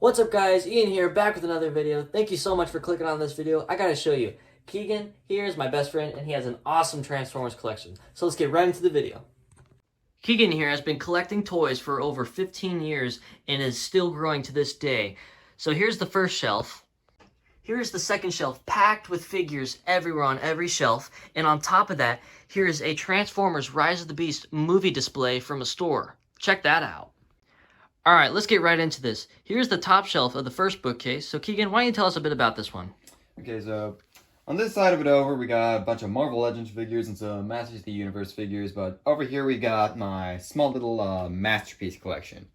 What's up guys, Ian here, back with another video. Thank you so much for clicking on this video. I gotta show you. Keegan here is my best friend and he has an awesome Transformers collection. So let's get right into the video. Keegan here has been collecting toys for over 15 years and is still growing to this day. So here's the first shelf. Here's the second shelf, packed with figures everywhere on every shelf. And on top of that, here is a Transformers Rise of the Beast movie display from a store. Check that out. Alright, let's get right into this. Here's the top shelf of the first bookcase. So Keegan, why don't you tell us a bit about this one? Okay, so on this side of it over, we got a bunch of Marvel Legends figures and some Masters of the Universe figures, but over here we got my small little masterpiece collection.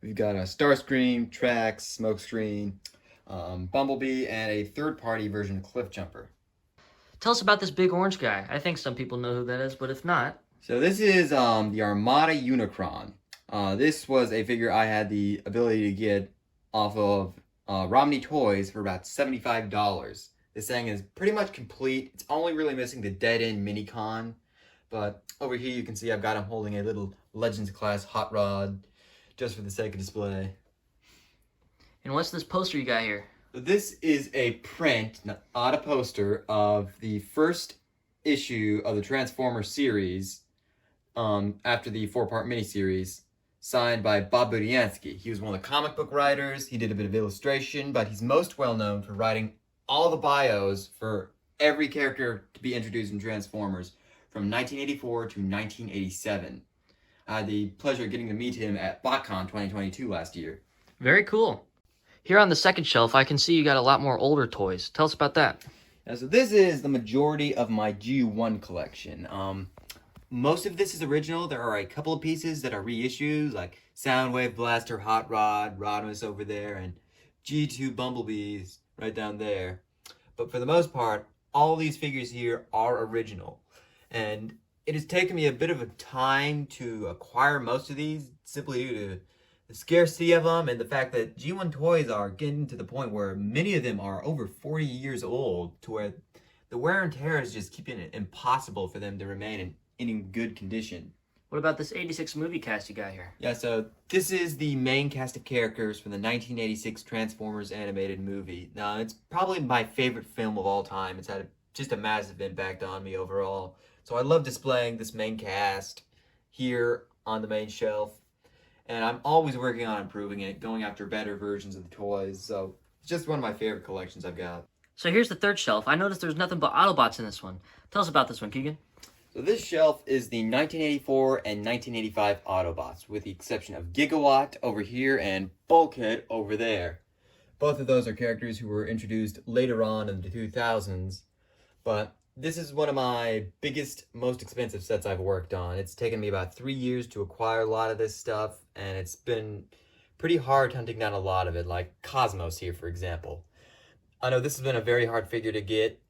We've got a Starscream, Trax, Smokescreen, Bumblebee, and a third-party version of Cliff Jumper. Tell us about this big orange guy. I think some people know who that is, but if not... So this is the Armada Unicron. This was a figure I had the ability to get off of Romney Toys for about $75. This thing is pretty much complete. It's only really missing the dead-end mini-con. But over here you can see I've got him holding a little Legends class hot rod just for the sake of display. And what's this poster you got here? This is a print, not a poster, of the first issue of the Transformers series after the 4-part miniseries, signed by Bob Budiansky. He was one of the comic book writers. He did a bit of illustration, but he's most well known for writing all the bios for every character to be introduced in Transformers from 1984 to 1987. I had the pleasure of getting to meet him at BotCon 2022 last year. Very cool. Here on the second shelf, I can see you got a lot more older toys. Tell us about that. Yeah, so this is the majority of my G1 collection. Most of this is original. There are a couple of pieces that are reissues, like Soundwave Blaster, Hot Rod, Rodimus over there, and G2 Bumblebees right down there. But for the most part, all these figures here are original. And it has taken me a bit of a time to acquire most of these, simply due to the scarcity of them and the fact that G1 toys are getting to the point where many of them are over 40 years old, to where the wear and tear is just keeping it impossible for them to remain in good condition. What about this 86 movie cast you got here? Yeah, so this is the main cast of characters from the 1986 Transformers animated movie. Now, it's probably my favorite film of all time. It's had just a massive impact on me overall. So I love displaying this main cast here on the main shelf. And I'm always working on improving it, going after better versions of the toys. So it's just one of my favorite collections I've got. So here's the third shelf. I noticed there's nothing but Autobots in this one. Tell us about this one, Keegan. So this shelf is the 1984 and 1985 Autobots, with the exception of Gigawatt over here and Bulkhead over there. Both of those are characters who were introduced later on in the 2000s, but this is one of my biggest, most expensive sets I've worked on. It's taken me about 3 years to acquire a lot of this stuff, and it's been pretty hard hunting down a lot of it, like Cosmos here, for example. I know this has been a very hard figure to get,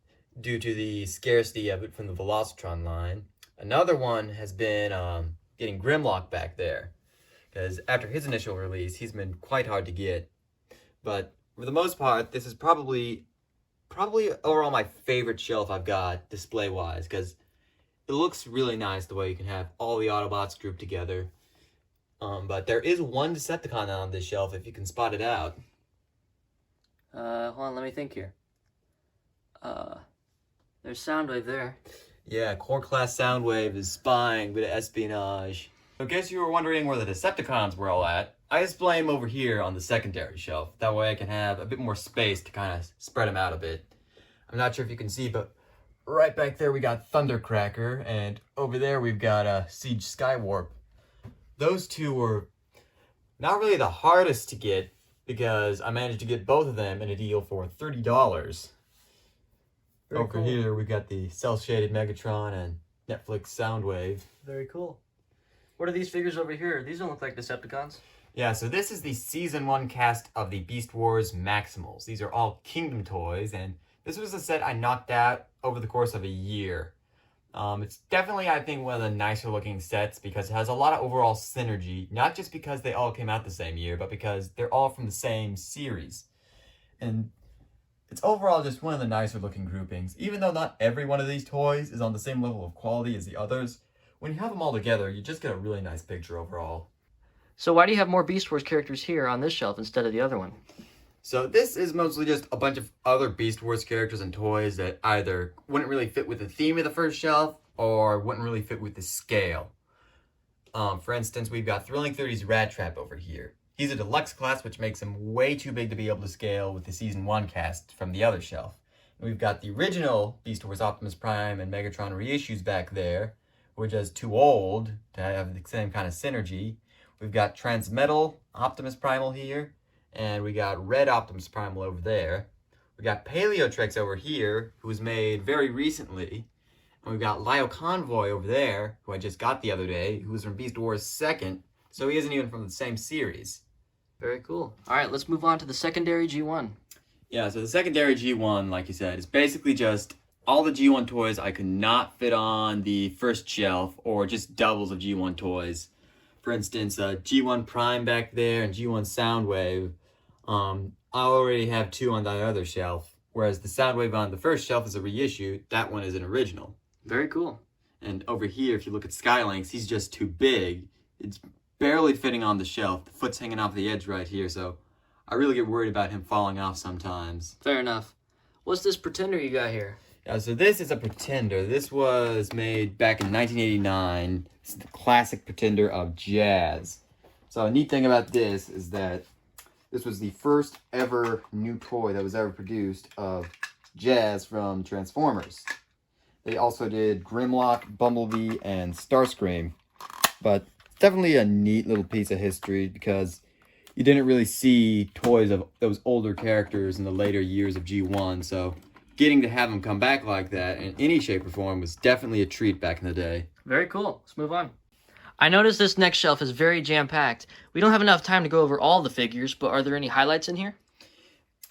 due to the scarcity of it from the Velocitron line. Another one has been getting Grimlock back there, because after his initial release, he's been quite hard to get. But for the most part, this is probably overall my favorite shelf I've got display-wise, because it looks really nice the way you can have all the Autobots grouped together. But there is one Decepticon on this shelf, if you can spot it out. Hold on, let me think here. There's Soundwave there. Yeah, Core Class Soundwave is spying, bit of espionage. So in case you were wondering where the Decepticons were all at, I display them over here on the secondary shelf. That way I can have a bit more space to kind of spread them out a bit. I'm not sure if you can see, but right back there we got Thundercracker, and over there we've got Siege Skywarp. Those two were not really the hardest to get, because I managed to get both of them in a deal for $30. Very Over cool. here, we got the cel-shaded Megatron and Netflix Soundwave. Very cool. What are these figures over here? These don't look like Decepticons. Yeah, so this is the Season 1 cast of the Beast Wars Maximals. These are all Kingdom toys, and this was a set I knocked out over the course of a year. It's definitely, I think, one of the nicer looking sets, because it has a lot of overall synergy, not just because they all came out the same year, but because they're all from the same series. And it's overall just one of the nicer looking groupings. Even though not every one of these toys is on the same level of quality as the others, when you have them all together, you just get a really nice picture overall. So why do you have more Beast Wars characters here on this shelf instead of the other one? So this is mostly just a bunch of other Beast Wars characters and toys that either wouldn't really fit with the theme of the first shelf or wouldn't really fit with the scale. For instance, we've got Thrilling 30's Rat Trap over here. He's a deluxe class, which makes him way too big to be able to scale with the Season 1 cast from the other shelf. And we've got the original Beast Wars Optimus Prime and Megatron reissues back there, which is too old to have the same kind of synergy. We've got Transmetal Optimus Primal here, and we got Red Optimus Primal over there. We got Paleotrex over here, who was made very recently. And we've got Lio Convoy over there, who I just got the other day, who was from Beast Wars 2nd, so he isn't even from the same series. Very cool. All right, let's move on to the secondary G1. Yeah, so the secondary G1, like you said, is basically just all the G1 toys I could not fit on the first shelf, or just doubles of G1 toys. For instance, G1 Prime back there and G1 Soundwave. I already have 2 on that other shelf, whereas the Soundwave on the first shelf is a reissue. That one is an original. Very cool. And over here, if you look at Skylinks, he's just too big. It's barely fitting on the shelf. The foot's hanging off the edge right here, so I really get worried about him falling off sometimes. Fair enough. What's this Pretender you got here? Yeah, so this is a Pretender. This was made back in 1989. This is the classic Pretender of Jazz. So a neat thing about this is that this was the first ever new toy that was ever produced of Jazz from Transformers. They also did Grimlock, Bumblebee, and Starscream. But it's definitely a neat little piece of history because you didn't really see toys of those older characters in the later years of G1, so getting to have them come back like that in any shape or form was definitely a treat back in the day. Very cool. Let's move on. I noticed this next shelf is very jam-packed. We don't have enough time to go over all the figures, but are there any highlights in here?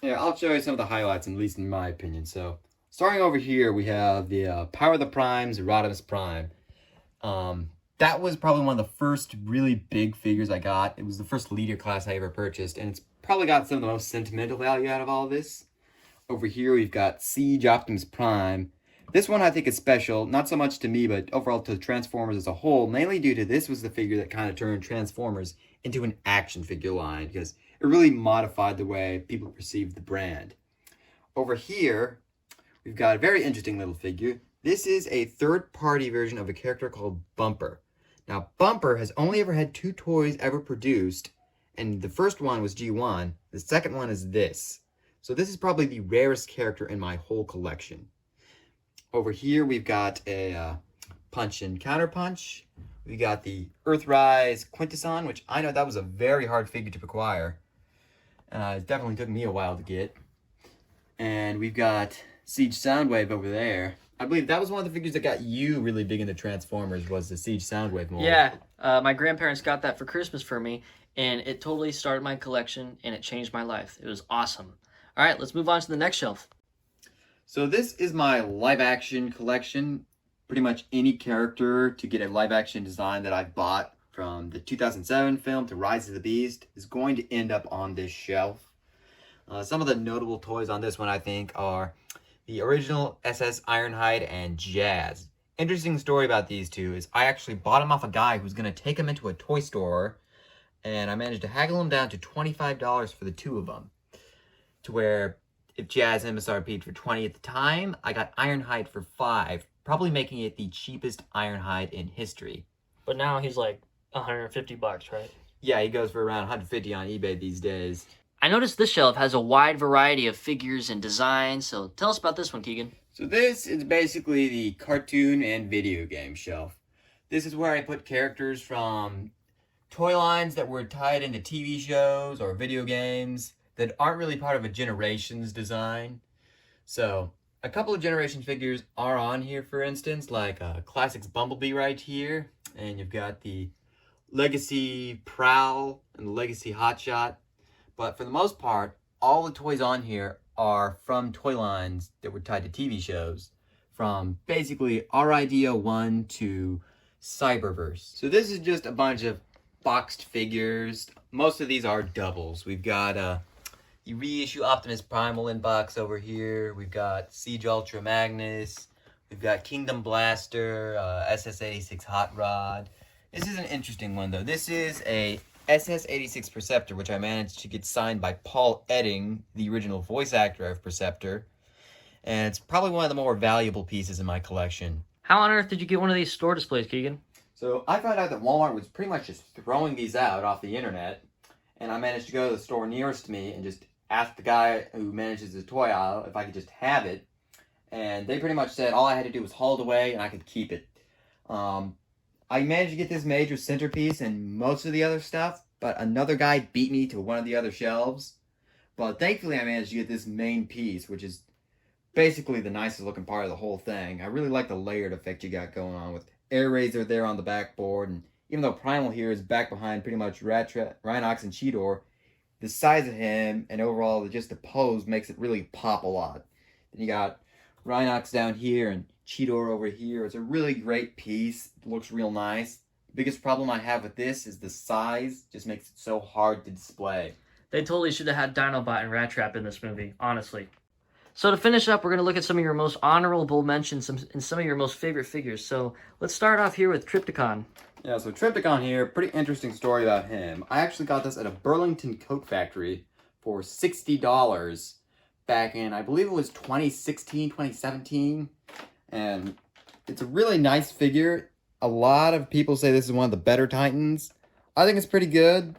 Yeah, I'll show you some of the highlights, at least in my opinion. So, starting over here, we have the Power of the Primes, Rodimus Prime. That was probably one of the first really big figures I got. It was the first leader class I ever purchased, and it's probably got some of the most sentimental value out of all of this. Over here, we've got Siege Optimus Prime. This one I think is special, not so much to me, but overall to Transformers as a whole, mainly due to this was the figure that kind of turned Transformers into an action figure line, because it really modified the way people perceived the brand. Over here, we've got a very interesting little figure. This is a third-party version of a character called Bumper. Now, Bumper has only ever had 2 toys ever produced, and the first one was G1. The second one is this. So this is probably the rarest character in my whole collection. Over here, we've got a Punch and Counterpunch. We got the Earthrise Quintesson, which I know that was a very hard figure to acquire. It definitely took me a while to get. And we've got Siege Soundwave over there. I believe that was one of the figures that got you really big into Transformers, was the Siege Soundwave mold. Yeah, my grandparents got that for Christmas for me, and it totally started my collection, and it changed my life. It was awesome. All right, let's move on to the next shelf. So this is my live-action collection. Pretty much any character to get a live-action design that I've bought from the 2007 film to Rise of the Beast is going to end up on this shelf. Some of the notable toys on this one, I think, are the original SS Ironhide and Jazz. Interesting story about these two is I actually bought them off a guy who was going to take them into a toy store, and I managed to haggle them down to $25 for the 2 of them. To where if Jazz MSRP'd for $20 at the time, I got Ironhide for $5, probably making it the cheapest Ironhide in history. But now he's like $150, right? Yeah, he goes for around $150 on eBay these days. I noticed this shelf has a wide variety of figures and designs, so tell us about this one, Keegan. So this is basically the cartoon and video game shelf. This is where I put characters from toy lines that were tied into TV shows or video games that aren't really part of a Generations design. So a couple of Generations figures are on here, for instance, like Classics Bumblebee right here, and you've got the Legacy Prowl and the Legacy Hotshot. But for the most part, all the toys on here are from toy lines that were tied to TV shows, from basically RIDO1 to Cyberverse. So this is just a bunch of boxed figures. Most of these are doubles. We've got the reissue Optimus Primal in box over here. We've got Siege Ultra Magnus. We've got Kingdom Blaster, SS-86 Hot Rod. This is an interesting one, though. This is a SS-86 Perceptor, which I managed to get signed by Paul Edding, the original voice actor of Perceptor. And it's probably one of the more valuable pieces in my collection. How on earth did you get one of these store displays, Keegan? So I found out that Walmart was pretty much just throwing these out off the internet, and I managed to go to the store nearest to me and just ask the guy who manages the toy aisle if I could just have it, and they pretty much said all I had to do was haul it away and I could keep it. I managed to get this major centerpiece and most of the other stuff, but another guy beat me to one of the other shelves. But thankfully I managed to get this main piece, which is basically the nicest looking part of the whole thing. I really like the layered effect you got going on with Air Razor there on the backboard, and even though Primal here is back behind pretty much Rhinox and Cheetor, the size of him and overall just the pose makes it really pop a lot. Then you got Rhinox down here and Cheetor over here. It's a really great piece. It looks real nice. The biggest problem I have with this is the size just makes it so hard to display. They totally should have had Dinobot and Rat Trap in this movie, honestly. So to finish up, we're going to look at some of your most honorable mentions and some of your most favorite figures. So let's start off here with Trypticon. Yeah, so Trypticon here, pretty interesting story about him. I actually got this at a Burlington Coat Factory for $60 back in, I believe it was 2016, 2017. And it's a really nice figure. A lot of people say this is one of the better Titans. I think it's pretty good,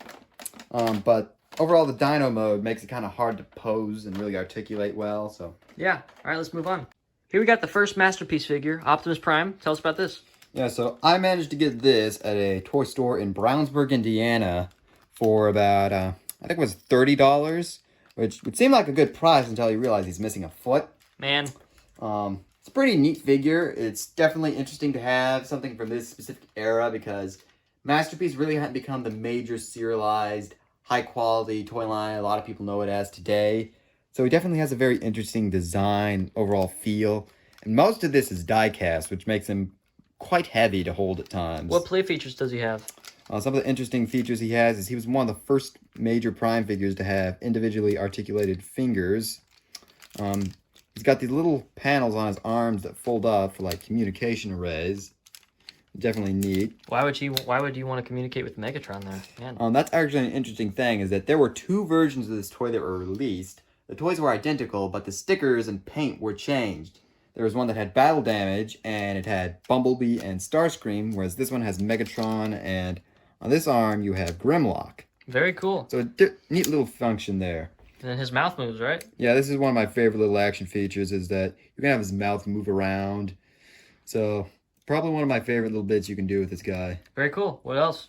but overall, the Dino mode makes it kind of hard to pose and really articulate well, so... Yeah, alright, let's move on. Here we got the first Masterpiece figure, Optimus Prime. Tell us about this. Yeah, so I managed to get this at a toy store in Brownsburg, Indiana for about, I think it was $30, which would seem like a good price until you realize he's missing a foot. Man. It's a pretty neat figure. It's definitely interesting to have something from this specific era because Masterpiece really hadn't become the major serialized high-quality toy line a lot of people know it as today. So it definitely has a very interesting design, overall feel. And most of this is die-cast, which makes him quite heavy to hold at times. What play features does he have? Some of the interesting features he has is he was one of the first major Prime figures to have individually articulated fingers. He's got these little panels on his arms that fold up for like communication arrays. Definitely neat. Why would you want to communicate with Megatron there? Man. That's actually an interesting thing, is that there were two versions of this toy that were released. The toys were identical, but the stickers and paint were changed. There was one that had Battle Damage, and it had Bumblebee and Starscream, whereas this one has Megatron, and on this arm you have Grimlock. Very cool. So a neat little function there. And then his mouth moves, right? Yeah, this is one of my favorite little action features, is that you can have his mouth move around. So... probably one of my favorite little bits you can do with this guy. Very cool. What else?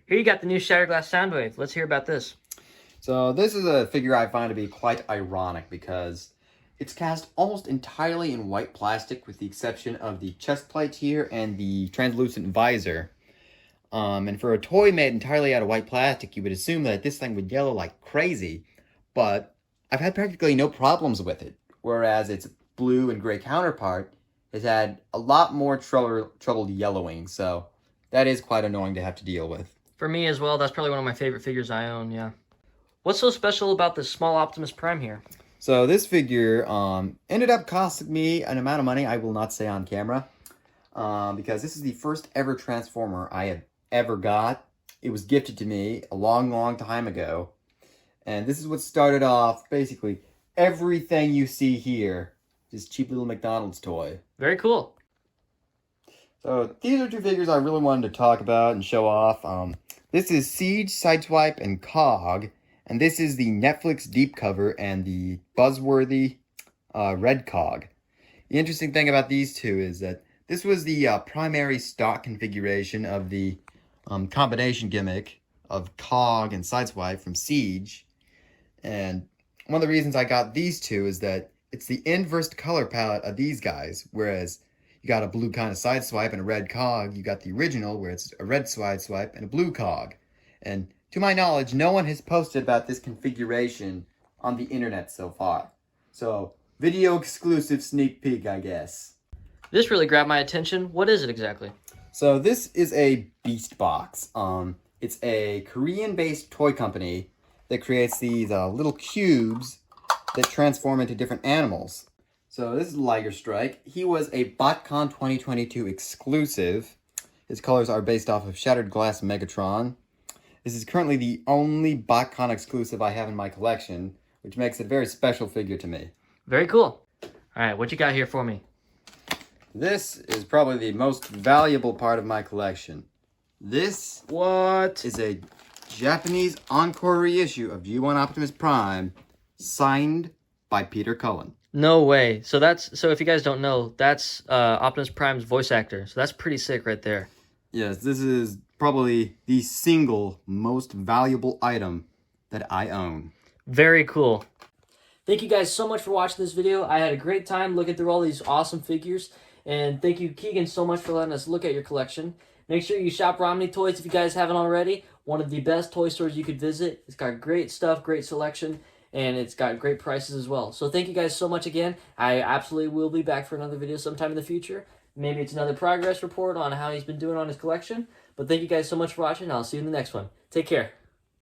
Here you got the new Shatterglass Soundwave. Let's hear about this. So this is a figure I find to be quite ironic because it's cast almost entirely in white plastic with the exception of the chest plate here and the translucent visor. And for a toy made entirely out of white plastic, you would assume that this thing would yellow like crazy. But I've had practically no problems with it. Whereas its blue and gray counterpart has had a lot more trouble yellowing, so that is quite annoying to have to deal with. For me as well, that's probably one of my favorite figures I own, yeah. What's so special about this small Optimus Prime here? So this figure ended up costing me an amount of money I will not say on camera, because this is the first ever Transformer I have ever got. It was gifted to me a long, long time ago, and this is what started off basically everything you see here. This cheap little McDonald's toy. Very cool. So these are two figures I really wanted to talk about and show off. This is Siege, Sideswipe, and Cog. And this is the Netflix deep cover and the buzzworthy Red Cog. The interesting thing about these two is that this was the primary stock configuration of the combination gimmick of Cog and Sideswipe from Siege. And one of the reasons I got these two is that it's the inverse color palette of these guys, whereas you got a blue kind of Sideswipe and a red Cog, you got the original where it's a red Sideswipe and a blue Cog. And to my knowledge, no one has posted about this configuration on the internet so far. So, video exclusive sneak peek, I guess. This really grabbed my attention. What is it exactly? So this is a Beast Box. It's a Korean-based toy company that creates these little cubes that transform into different animals. So this is Liger Strike. He was a BotCon 2022 exclusive. His colors are based off of Shattered Glass Megatron. This is currently the only BotCon exclusive I have in my collection, which makes it a very special figure to me. Very cool. All right, what you got here for me? This is probably the most valuable part of my collection. This What? is a Japanese encore reissue of G1 Optimus Prime, signed by Peter Cullen. No way. So if you guys don't know, that's Optimus Prime's voice actor. So that's pretty sick right there. Yes, this is probably the single most valuable item that I own. Very cool. Thank you guys so much for watching this video. I had a great time looking through all these awesome figures. And thank you, Keegan, so much for letting us look at your collection. Make sure you shop Romney Toys if you guys haven't already. One of the best toy stores you could visit. It's got great stuff, great selection, and it's got great prices as well. So thank you guys so much again. I absolutely will be back for another video sometime in the future. Maybe it's another progress report on how he's been doing on his collection. But thank you guys so much for watching. I'll see you in the next one. Take care.